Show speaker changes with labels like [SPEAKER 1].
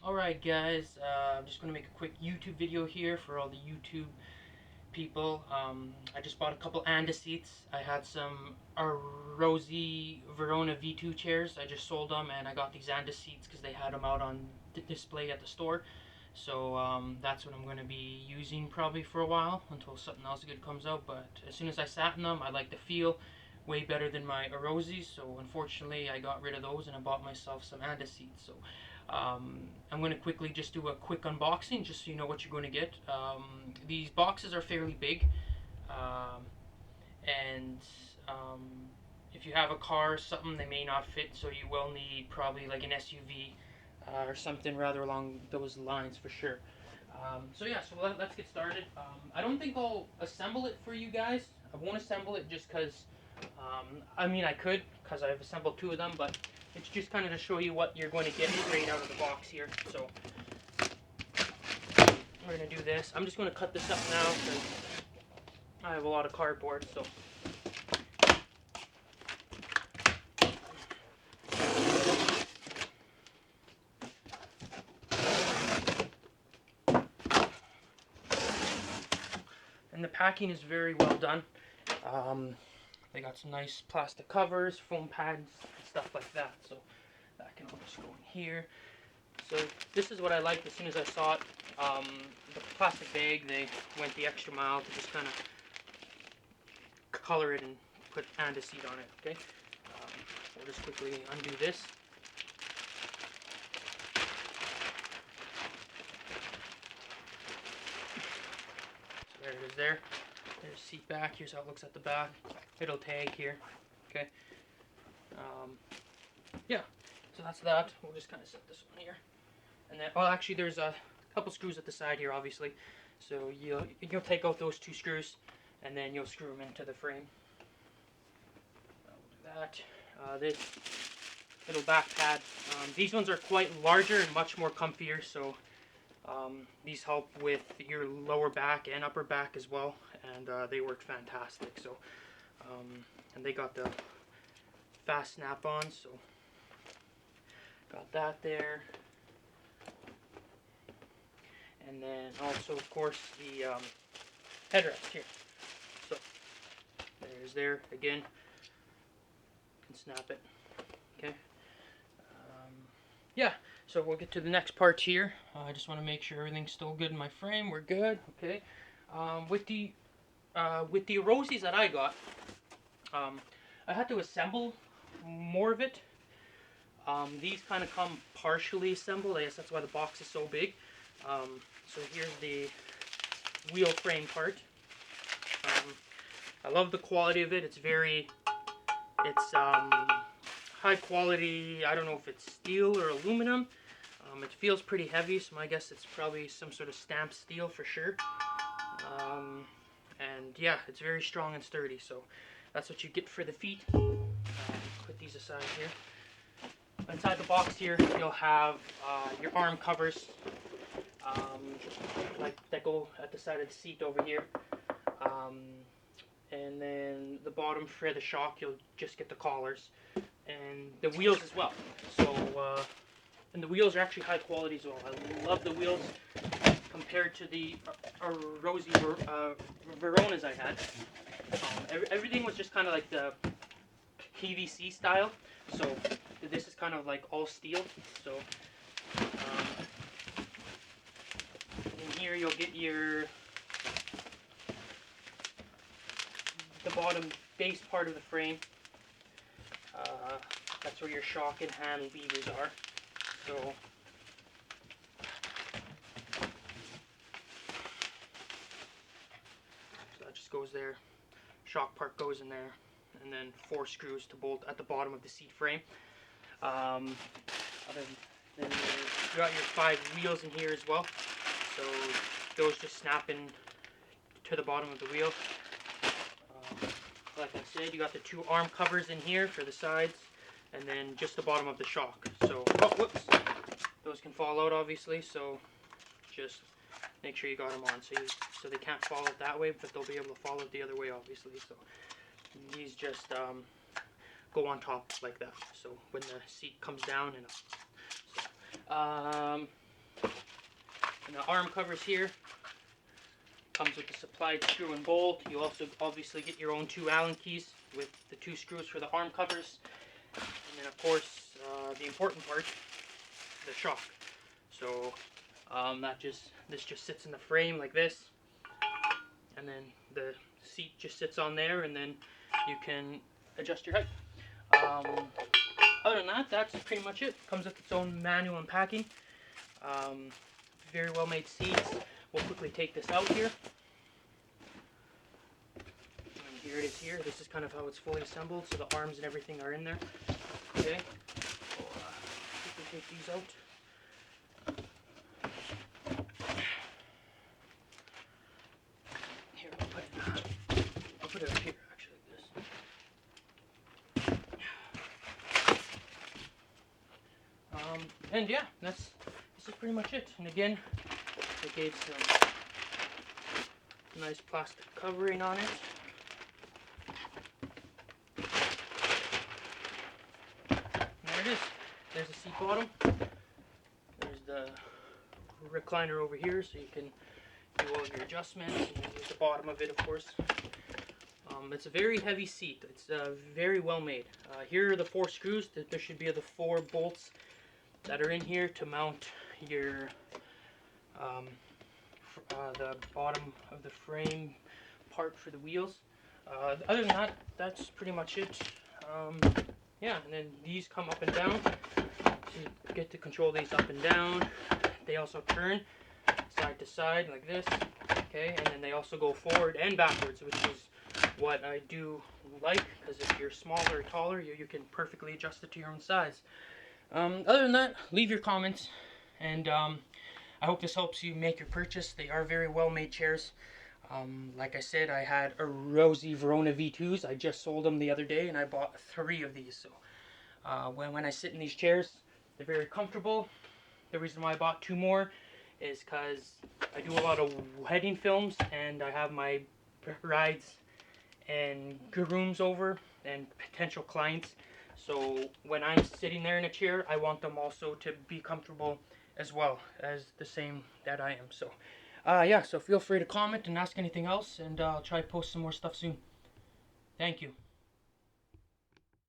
[SPEAKER 1] Alright guys, I'm just going to make a quick YouTube video here for all the YouTube people. I just bought a couple Anda seats. I had some Rosie Verona V2 chairs. I just sold them and I got these Anda seats because they had them out on display at the store. So that's what I'm going to be using probably for a while until something else good comes out. But as soon as I sat in them, I like the feel way better than my Rosies. So unfortunately I got rid of those and I bought myself some Anda seats. So I'm going to quickly just do a quick unboxing just so you know what you're going to get. These boxes are fairly big, um, and if you have a car or something, they may not fit, so you will need probably like an SUV or something rather along those lines for sure. So yeah, so let's get started. I don't think I'll assemble it for you guys. I won't assemble it just because, I mean I could, because I've assembled two of them, but it's just kind of to show you what you're going to get straight out of the box here. So we're going to do this. I'm just going to cut this up now because I have a lot of cardboard. So and the packing is very well done. They got some nice plastic covers, foam pads, and stuff like that. So that can all just go in here. So this is what I liked as soon as I saw it. The plastic bag, they went the extra mile to just kind of color it and put Anda seat on it. Okay, we'll just quickly undo this. So there it is there. There's seat back. Here's how it looks at the back. It'll tag here. Okay. Yeah. So that's that. We'll just kind of set this one here. And then, well, actually, there's a couple screws at the side here, obviously. So you'll take out those two screws, and then you'll screw them into the frame. We'll do that. This little back pad. These ones are quite larger and much more comfier. So these help with your lower back and upper back as well, and they work fantastic. So, and they got the fast snap-ons. So got that there. And then also, of course, the headrest here. So there's there again. You can snap it. Okay. Yeah. So we'll get to the next part here. I just want to make sure everything's still good in my frame. We're good. Okay. With the Rosies that I got, I had to assemble more of it. These kind of come partially assembled. I guess that's why the box is so big. So here's the wheel frame part. I love the quality of it. It's high quality. I don't know if it's steel or aluminum. It feels pretty heavy, so I guess it's probably some sort of stamped steel for sure. And yeah, it's very strong and sturdy. So that's what you get for the feet. Put these aside here. Inside the box here, you'll have your arm covers. Like that go at the side of the seat over here, and then the bottom for the shock, you'll just get the collars and the wheels as well. So and the wheels are actually high quality as well. I love the wheels compared to the Rosie Veronas I had. Everything was just kind of like the PVC style, so this is kind of like all steel. So in here you'll get the bottom base part of the frame. That's where your shock and hand levers are. So that just goes there. Shock part goes in there, and then 4 screws to bolt at the bottom of the seat frame. Then you got your 5 wheels in here as well. So those just snap in to the bottom of the wheel. Like I said, you got the 2 arm covers in here for the sides, and then just the bottom of the shock. So, oh, whoops, those can fall out obviously. So just make sure you got them on, so they can't fall out that way, but they'll be able to fall out the other way obviously. So these just go on top like that. So when the seat comes down and up. So, the arm covers here. Comes with the supplied screw and bolt. You also obviously get your own 2 Allen keys with the 2 screws for the arm covers. And then of course, the important part, the shock. So this just sits in the frame like this. And then the seat just sits on there, and then you can adjust your height. Other than that, that's pretty much it. Comes with its own manual and packing. Very well made seats. We'll quickly take this out here. And here it is here. This is kind of how it's fully assembled, so the arms and everything are in there. Okay. We'll quickly take these out. Here, I'll put it up here, actually, like this. And yeah, this is pretty much it. And again, I gave some nice plastic covering on it. And there it is. There's the seat bottom. There's the recliner over here, so you can do all your adjustments. And then there's the bottom of it, of course. It's a very heavy seat. It's very well made. Here are the 4 screws. There should be the 4 bolts that are in here to mount your the bottom of the frame part for the wheels. Other than that, that's pretty much it. Yeah, and then these come up and down. So you get to control these up and down. They also turn side to side like this. Okay, and then they also go forward and backwards, which is what I do like, because if you're smaller or taller, you can perfectly adjust it to your own size. Other than that, leave your comments, and I hope this helps you make your purchase. They are very well made chairs. Like I said, I had a Rosy Verona V2s. I just sold them the other day, and I bought 3 of these. So when I sit in these chairs, they're very comfortable. The reason why I bought 2 more is because I do a lot of wedding films, and I have my brides and grooms over and potential clients. So when I'm sitting there in a chair, I want them also to be comfortable as well as the same that I am. So yeah, so feel free to comment and ask anything else, and I'll try to post some more stuff soon. Thank you.